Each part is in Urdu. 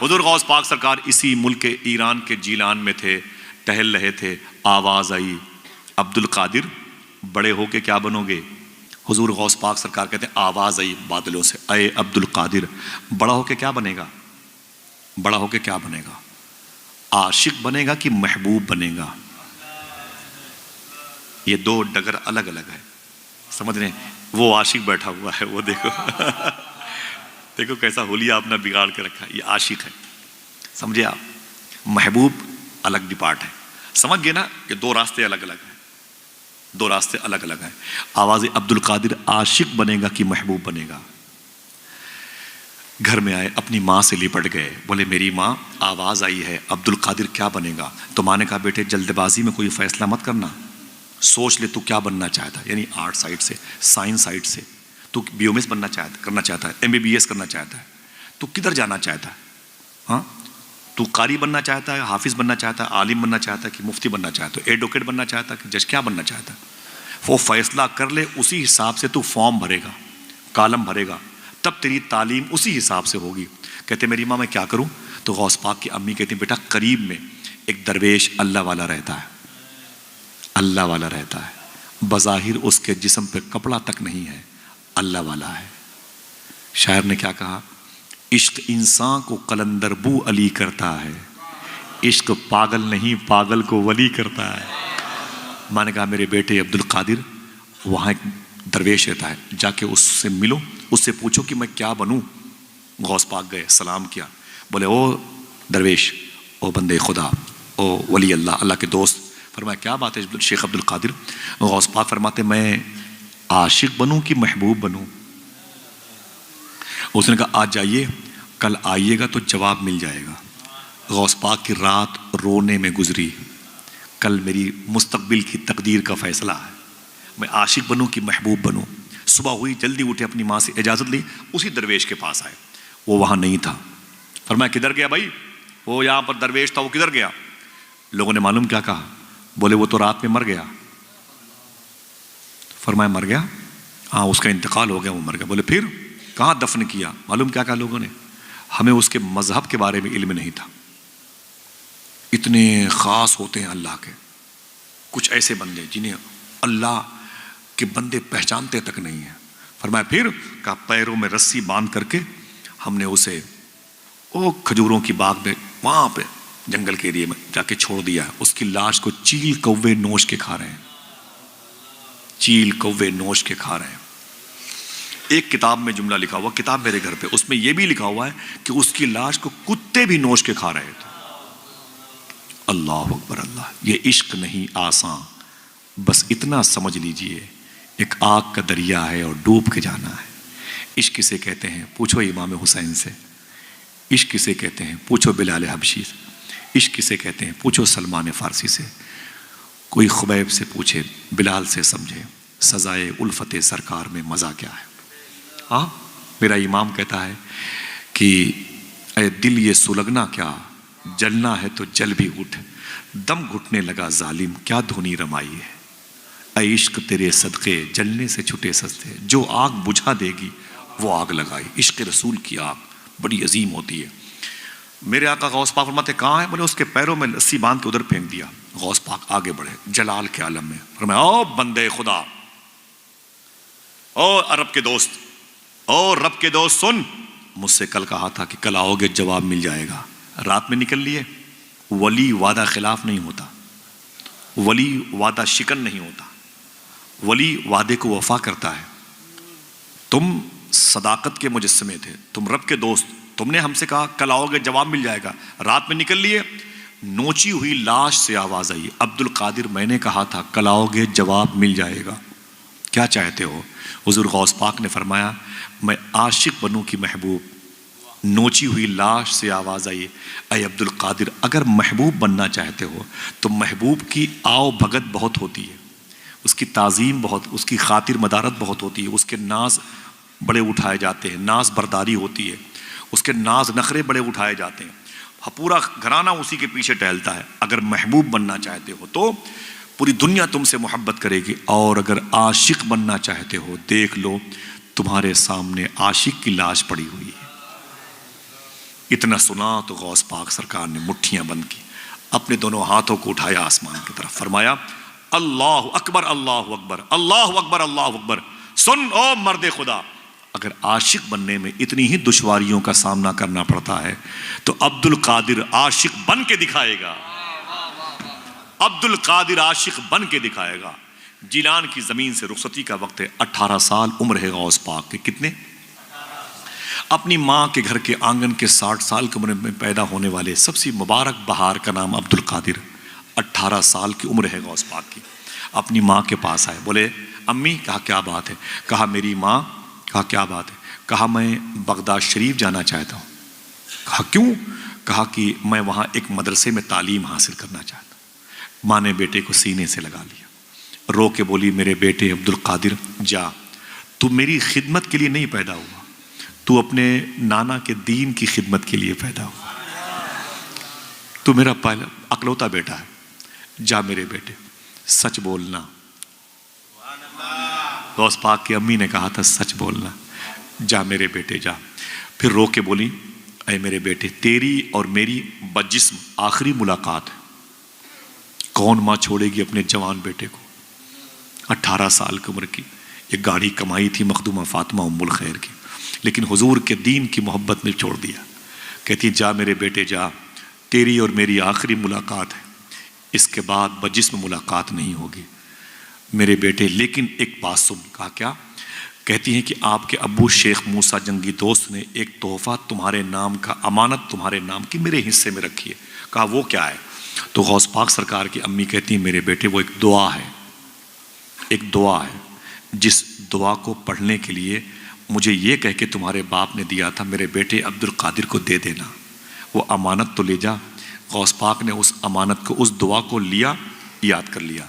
حضور غوث پاک سرکار اسی ملک ایران کے جیلان میں تھے، ٹہل رہے تھے، آواز آئی عبد القادر بڑے ہو کے کیا بنو گے؟ حضور غوث پاک سرکار کہتے ہیں آواز آئی بادلوں سے، اے عبد القادر بڑا ہو کے کیا بنے گا؟ بڑا ہو کے کیا بنے گا؟ عاشق بنے گا کہ محبوب بنے گا؟ یہ دو ڈگر الگ الگ ہے، سمجھ رہے ہیں؟ وہ عاشق بیٹھا ہوا ہے، وہ دیکھو دیکھو کیسا حلیہ آپ نے بگاڑ کے رکھا ہے، یہ عاشق ہے، سمجھے آپ؟ محبوب الگ ڈپارٹ ہے، سمجھ گئے نا؟ یہ دو راستے الگ الگ ہیں، دو راستے الگ الگ ہیں۔ آواز عبد القادر عاشق بنے گا کہ محبوب بنے گا؟ گھر میں آئے، اپنی ماں سے لپٹ گئے، بولے میری ماں آواز آئی ہے عبد القادر کیا بنے گا؟ تو ماں نے کہا بیٹے جلد بازی میں کوئی فیصلہ مت کرنا، سوچ لے تو کیا بننا چاہتا ہے، یعنی آرٹ سائڈ سے، سائنس سائڈ سے تو بی ایم ایس کرنا چاہتا ہے، ایم بی بی ایس کرنا چاہتا ہے، تو کدھر جانا چاہتا ہے؟ ہاں تو قاری بننا چاہتا ہے، حافظ بننا چاہتا ہے، عالم بننا چاہتا ہے کہ مفتی بننا چاہتا ہے، ایڈوکیٹ بننا چاہتا ہے کہ جج، کیا بننا چاہتا ہے؟ وہ فیصلہ کر لے، اسی حساب سے تو فارم بھرے گا، کالم بھرے گا، تب تیری تعلیم اسی حساب سے ہوگی۔ کہتے میری ماں میں کیا کروں؟ تو غوث پاک کی امی کہتی بیٹا قریب میں ایک درویش اللہ والا رہتا ہے، اللہ والا رہتا ہے، بظاہر اس کے جسم پہ کپڑا تک نہیں ہے، اللہ والا ہے۔ شاعر نے کیا کہا؟ عشق انسان کو قلندر بو علی کرتا ہے، عشق پاگل نہیں پاگل کو ولی کرتا ہے۔ میں نے کہا میرے بیٹے عبد القادر وہاں ایک درویش رہتا ہے، جا کے اس سے ملو، اس سے پوچھو کہ میں کیا بنوں۔ غوث پاک گئے، سلام کیا، بولے او درویش، او بندے خدا، او ولی اللہ، اللہ کے دوست۔ فرمایا کیا بات ہے شیخ عبد القادر؟ غوث پاک فرماتے میں عاشق بنوں کہ محبوب بنوں؟ اس نے کہا آج جائیے، کل آئیے گا تو جواب مل جائے گا۔ غوث پاک کی رات رونے میں گزری، کل میری مستقبل کی تقدیر کا فیصلہ ہے، میں عاشق بنوں کہ محبوب بنوں؟ صبح ہوئی، جلدی اٹھے، اپنی ماں سے اجازت لی، اسی درویش کے پاس آئے، وہ وہاں نہیں تھا۔ فرمایا کدھر گیا بھائی؟ وہ یہاں پر درویش تھا، وہ کدھر گیا؟ لوگوں نے معلوم کیا کہا؟ بولے وہ تو رات میں مر گیا۔ فرمایا مر گیا؟ ہاں اس کا انتقال ہو گیا، وہ مر گیا۔ بولے پھر کہاں دفن کیا؟ معلوم کیا کہا لوگوں نے؟ ہمیں اس کے مذہب کے بارے میں علم نہیں تھا۔ اتنے خاص ہوتے ہیں اللہ کے، کچھ ایسے بندے جنہیں اللہ کے بندے پہچانتے تک نہیں ہیں۔ فرمایا پھر؟ کہا پیروں میں رسی باندھ کر کے ہم نے اسے وہ کھجوروں کی باغ میں وہاں پہ جنگل کے ایریے میں جا کے چھوڑ دیا ہے، اس کی لاش کو چیل کوے نوش کے کھا رہے ہیں، چیل کوے نوش کے کھا رہے ہیں۔ ایک کتاب میں جملہ لکھا ہوا، کتاب میرے گھر پہ، اس میں یہ بھی لکھا ہوا ہے کہ اس کی لاش کو کتے بھی نوش کے کھا رہے تھے۔ اللہ اکبر اللہ! یہ عشق نہیں آسان، بس اتنا سمجھ لیجئے ایک آگ کا دریا ہے اور ڈوب کے جانا ہے۔ عشق کسے کہتے ہیں؟ پوچھو امام حسین سے۔ عشق کسے کہتے ہیں؟ پوچھو بلال حبشی سے۔ عشق کسے کہتے ہیں؟ پوچھو سلمان فارسی سے۔ کوئی خبیب سے پوچھے، بلال سے سمجھے سزائے الفت سرکار میں مزہ کیا ہے۔ ہاں میرا امام کہتا ہے کہ اے دل یہ سلگنا کیا، جلنا ہے تو جل بھی اٹھ، دم گھٹنے لگا ظالم کیا دھنی رمائی ہے۔ اے عشق تیرے صدقے جلنے سے چھٹے سستے، جو آگ بجھا دے گی وہ آگ لگائی۔ عشق رسول کی آگ بڑی عظیم ہوتی ہے۔ میرے آقا غوث پاک فرماتے کہاں ہے؟ بولے اس کے پیروں میں رسی باندھ کے ادھر پھینک دیا۔ غوث پاک آگے بڑھے جلال کے عالم میں، فرمایا او بندے خدا، او عرب کے دوست، او رب کے دوست، سن، مجھ سے کل کہا تھا کہ کل آؤ گے جواب مل جائے گا، رات میں نکل لیے۔ ولی وعدہ خلاف نہیں ہوتا، ولی وعدہ شکن نہیں ہوتا، ولی وعدے کو وفا کرتا ہے۔ تم صداقت کے مجسمے تھے، تم رب کے دوست، تم نے ہم سے کہا کل آؤ گے جواب مل جائے گا، رات میں نکل لیے۔ نوچی ہوئی لاش سے آواز آئی، عبد القادر میں نے کہا تھا کل آؤ گے جواب مل جائے گا، کیا چاہتے ہو؟ حضور غوث پاک نے فرمایا میں عاشق بنوں کی محبوب۔ نوچی ہوئی لاش سے آواز آئی، اے عبد القادر اگر محبوب بننا چاہتے ہو تو محبوب کی آؤ بھگت بہت ہوتی ہے، اس کی تعظیم بہت، اس کی خاطر مدارت بہت ہوتی ہے، اس کے ناز بڑے اٹھائے جاتے ہیں، ناز برداری ہوتی ہے، اس کے ناز نخرے بڑے اٹھائے جاتے ہیں، پورا گھرانہ اسی کے پیچھے ٹہلتا ہے۔ اگر محبوب بننا چاہتے ہو تو پوری دنیا تم سے محبت کرے گی، اور اگر عاشق بننا چاہتے ہو دیکھ لو تمہارے سامنے عاشق کی لاش پڑی ہوئی ہے۔ اتنا سنا تو غوث پاک سرکار نے مٹھیاں بند کی، اپنے دونوں ہاتھوں کو اٹھایا آسمان کی طرف، فرمایا اللہ اکبر اللہ اکبر اللہ اکبر اللہ اکبر۔ سن او مرد خدا، اگر عاشق بننے میں اتنی ہی دشواریوں کا سامنا کرنا پڑتا ہے تو عبد القادر عاشق بن کے دکھائے گا، عبد القادر عاشق بن کے دکھائے گا۔ جیلان کی زمین سے رخصتی کا وقت ہے، 18 سال عمر ہے غوث پاک کے۔ کتنے؟ اپنی ماں کے گھر کے آنگن کے 60 سال کی عمر میں پیدا ہونے والے سب سے مبارک بہار کا نام عبد القادر، 18 سال کی عمر ہے غوث پاک کی۔ اپنی ماں کے پاس آئے، بولے امی، کہا کیا بات ہے؟ کہا میری ماں، کہا کیا بات ہے؟ کہا میں بغداد شریف جانا چاہتا ہوں۔ کہا کیوں؟ کہا کہ میں وہاں ایک مدرسے میں تعلیم حاصل کرنا چاہتا ہوں۔ ماں نے بیٹے کو سینے سے لگا لیا، رو کے بولی میرے بیٹے عبد القادر جا، تو میری خدمت کے لیے نہیں پیدا ہوا، تو اپنے نانا کے دین کی خدمت کے لیے پیدا ہوا، تو میرا پہلا اکلوتا بیٹا ہے، جا میرے بیٹے سچ بولنا۔ غوث پاک کی امی نے کہا تھا سچ بولنا، جا میرے بیٹے جا۔ پھر رو کے بولی اے میرے بیٹے، تیری اور میری بجسم آخری ملاقات ہے، کون ماں چھوڑے گی اپنے جوان بیٹے کو؟ 18 سال کی عمر کی، ایک گاڑی کمائی تھی مخدومہ فاطمہ ام الخیر کی، لیکن حضور کے دین کی محبت میں چھوڑ دیا۔ کہتی جا میرے بیٹے جا، تیری اور میری آخری ملاقات ہے، اس کے بعد بجسم ملاقات نہیں ہوگی میرے بیٹے۔ لیکن ایک بات سن۔ کہا کیا؟ کہتی ہیں کہ آپ کے ابو شیخ موسیٰ جنگی دوست نے ایک تحفہ تمہارے نام کا، امانت تمہارے نام کی میرے حصے میں رکھی ہے۔ کہا وہ کیا ہے؟ تو غوث پاک سرکار کی امی کہتی ہیں میرے بیٹے وہ ایک دعا ہے، ایک دعا ہے جس دعا کو پڑھنے کے لیے مجھے یہ کہہ کے تمہارے باپ نے دیا تھا میرے بیٹے عبد القادر کو دے دینا، وہ امانت تو لے جا۔ غوث پاک نے اس امانت کو، اس دعا کو لیا، یاد کر لیا۔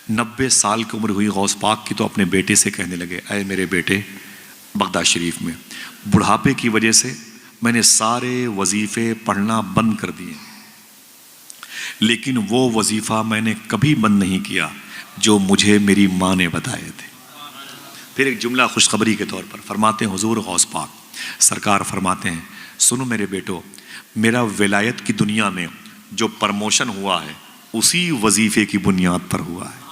90 سال کی عمر ہوئی غوث پاک کی تو اپنے بیٹے سے کہنے لگے اے میرے بیٹے، بغداد شریف میں بڑھاپے کی وجہ سے میں نے سارے وظیفے پڑھنا بند کر دیے، لیکن وہ وظیفہ میں نے کبھی بند نہیں کیا جو مجھے میری ماں نے بتائے تھے۔ پھر ایک جملہ خوشخبری کے طور پر فرماتے ہیں حضور غوث پاک سرکار فرماتے ہیں سنو میرے بیٹو، میرا ولایت کی دنیا میں جو پرموشن ہوا ہے اسی وظیفے کی بنیاد پر ہوا ہے۔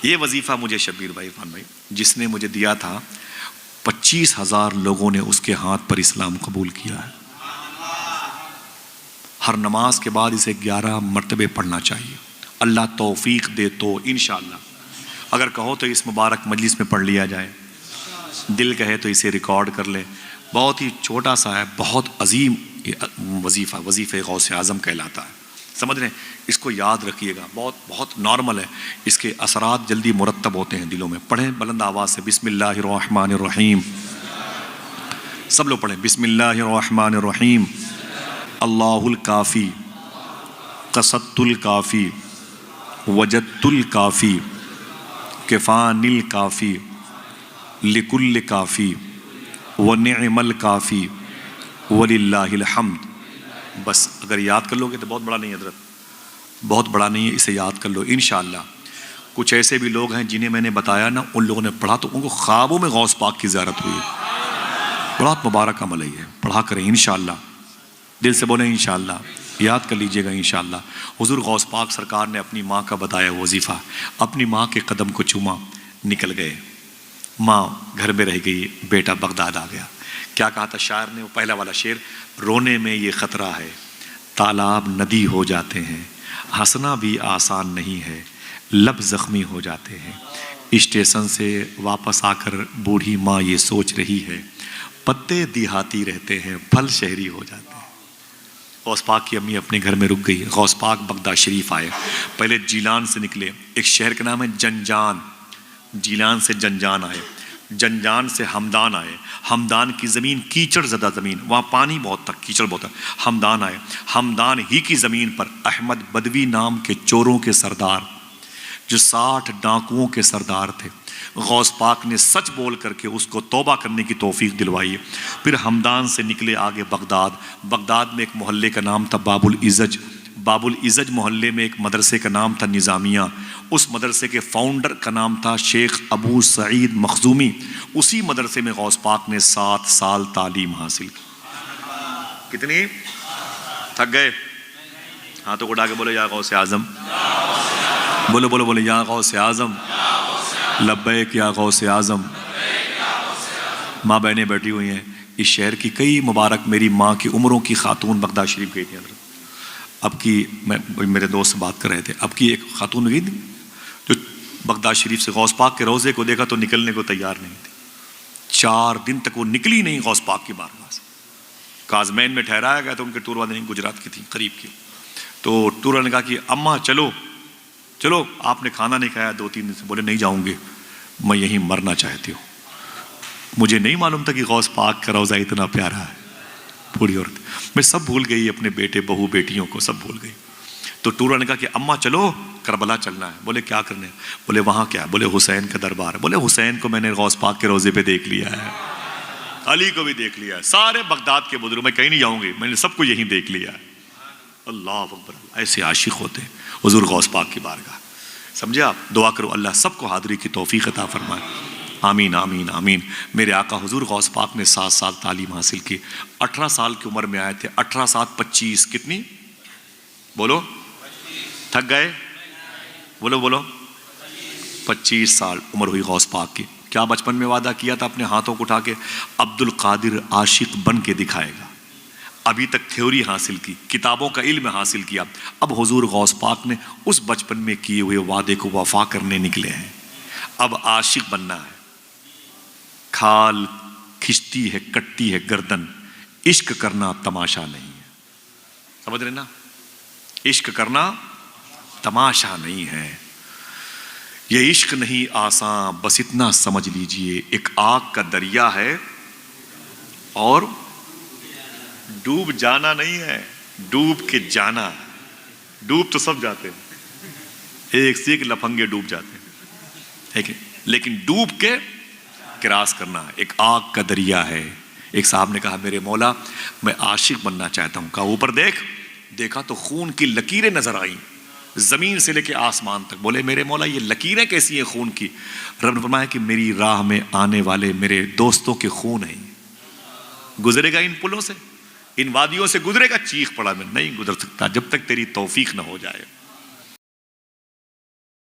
یہ وظیفہ مجھے شبیر بھائی، عرفان بھائی، جس نے مجھے دیا تھا، 25,000 لوگوں نے اس کے ہاتھ پر اسلام قبول کیا ہے۔ ہر نماز کے بعد اسے 11 مرتبے پڑھنا چاہیے، اللہ توفیق دے تو انشاءاللہ، اگر کہو تو اس مبارک مجلس میں پڑھ لیا جائے، دل کہے تو اسے ریکارڈ کر لے۔ بہت ہی چھوٹا سا ہے، بہت عظیم وظیفہ، وظیفہ غوث اعظم کہلاتا ہے، سمجھ رہے ہیں؟ اس کو یاد رکھیے گا، بہت بہت نارمل ہے، اس کے اثرات جلدی مرتب ہوتے ہیں دلوں میں۔ پڑھیں بلند آواز سے، بسم اللہ الرحمن الرحیم، سب لوگ پڑھیں بسم اللہ الرحمن الرحیم۔ اللہ الکافی قصدت الکافی وجدت الکافی کفان الکافی لکل کافی ونعم الکافی وللہ الحمد۔ بس اگر یاد کر لو گے تو بہت بڑا نہیں ہے حضرت، بہت بڑا نہیں ہے، اسے یاد کر لو انشاءاللہ۔ کچھ ایسے بھی لوگ ہیں جنہیں میں نے بتایا نا، ان لوگوں نے پڑھا تو ان کو خوابوں میں غوث پاک کی زیارت ہوئی، بہت مبارک عمل ہے یہ، پڑھا کریں انشاءاللہ، دل سے بولیں انشاءاللہ، یاد کر لیجئے گا انشاءاللہ۔ حضور غوث پاک سرکار نے اپنی ماں کا بتایا وظیفہ، اپنی ماں کے قدم کو چوما، نکل گئے، ماں گھر میں رہ گئی، بیٹا بغداد آ گیا۔ کیا کہا تھا شاعر نے؟ وہ پہلا والا شعر، رونے میں یہ خطرہ ہے تالاب ندی ہو جاتے ہیں، ہنسنا بھی آسان نہیں ہے لب زخمی ہو جاتے ہیں۔ اسٹیشن سے واپس آ کر بوڑھی ماں یہ سوچ رہی ہے، پتے دیہاتی رہتے ہیں پھل شہری ہو جاتے ہیں۔ غوث پاک کی امی اپنے گھر میں رک گئی، غوث پاک بغداد شریف آئے، پہلے جیلان سے نکلے، ایک شہر کا نام ہے جنجان، جیلان سے جنجان آئے، جنجان سے ہمدان آئے، ہمدان کی زمین کیچڑ زدہ زمین، وہاں پانی بہت تھا، کیچڑ بہت تھا، ہمدان آئے، ہمدان ہی کی زمین پر احمد بدوی نام کے چوروں کے سردار، جو 60 ڈاکوؤں کے سردار تھے، غوث پاک نے سچ بول کر کے اس کو توبہ کرنے کی توفیق دلوائی۔ پھر ہمدان سے نکلے آگے بغداد، بغداد میں ایک محلے کا نام تھا باب العزج، باب العزج محلے میں ایک مدرسے کا نام تھا نظامیہ، اس مدرسے کے فاؤنڈر کا نام تھا شیخ ابو سعید مخزومی، اسی مدرسے میں غوث پاک نے 7 سال تعلیم حاصل کی۔ کتنی؟ تھک گئے؟ ہاتھوں کو اٹھا کے بولے یا غوث اعظم، بولو بولو بولو یا غوث اعظم، لبیک یا غوث اعظم۔ ماں بہنیں بیٹھی ہوئی ہیں، اس شہر کی کئی مبارک میری ماں کی عمروں کی خاتون بغداد شریف گئی تھی حضرت۔ اب کی میں میرے دوست سے بات کر رہے تھے، اب کی ایک خاتون گئی تھی جو بغداد شریف سے غوث پاک کے روضے کو دیکھا تو نکلنے کو تیار نہیں تھی، 4 دن تک وہ نکلی نہیں غوث پاک کی بارگاہ سے۔ کازمین میں ٹھہرایا گیا تو ان کے ٹور والے نہیں، گجرات کی تھی قریب کی، تو ٹور والے نے کہا کہ اماں چلو چلو، آپ نے کھانا نہیں کھایا 2-3 دن سے۔ بولے نہیں جاؤں گی، میں یہیں مرنا چاہتی ہوں۔ مجھے نہیں معلوم تھا کہ غوث پاک کا روضہ اتنا پیارا ہے۔ بوڑھی عورت، میں سب بھول گئی، اپنے بیٹے بہو بیٹیوں کو سب بھول گئی۔ تو ٹور نے کہا کہ اماں چلو کربلا چلنا ہے۔ بولے کیا کرنے؟ بولے وہاں کیا؟ بولے حسین کا دربار ہے۔ بولے حسین کو میں نے غوث پاک کے روضے پہ دیکھ لیا ہے، علی کو بھی دیکھ لیا ہے، سارے بغداد کے بزرگ، میں کہیں نہیں جاؤں گی، میں نے سب کو یہیں دیکھ لیا ہے۔ اللہ اکبر، ایسے عاشق ہوتے حضور غوث پاک کی بارگاہ۔ سمجھے آپ؟ دعا کرو اللہ سب کو حاضری کی توفیق عطا فرمائے، آمین آمین آمین۔ میرے آقا حضور غوث پاک نے 7 سال تعلیم حاصل کی، 18 سال کی عمر میں آئے تھے، 18 7 25 کتنی؟ بولو، تھک گئے؟ بولو بولو، 25 سال عمر ہوئی غوث پاک کی۔ کیا بچپن میں وعدہ کیا تھا اپنے ہاتھوں کو اٹھا کے؟ عبد القادر عاشق بن کے دکھائے گا۔ ابھی تک تھیوری حاصل کی، کتابوں کا علم حاصل کیا، اب حضور غوث پاک نے اس بچپن میں کیے ہوئے وعدے کو وفا کرنے نکلے ہیں، اب عاشق بننا ہے۔ کھال کھچتی ہے کٹتی ہے گردن، عشق کرنا تماشا نہیں ہے۔ سمجھ رہے نا؟ عشق کرنا تماشا نہیں ہے، یہ عشق نہیں آسان، بس اتنا سمجھ لیجئے ایک آگ کا دریا ہے اور ڈوب جانا نہیں ہے، ڈوب کے جانا ہے۔ ڈوب تو سب جاتے ہیں، ایک سے ایک لفنگے ڈوب جاتے ہیں، لیکن ڈوب کے کراس کرنا ایک آگ کا دریا ہے۔ ایک صاحب نے کہا میرے مولا میں عاشق بننا چاہتا ہوں۔ کہا اوپر دیکھ۔ دیکھا تو خون کی لکیریں نظر آئیں زمین سے لے کے آسمان تک۔ بولے میرے مولا یہ لکیریں کیسی ہیں خون کی؟ رب نے فرمایا کہ میری راہ میں آنے والے میرے دوستوں کے خون ہیں، گزرے گا ان پلوں سے، ان وادیوں سے گزرے گا، چیخ پڑا میں نہیں گزر سکتا جب تک تیری توفیق نہ ہو جائے۔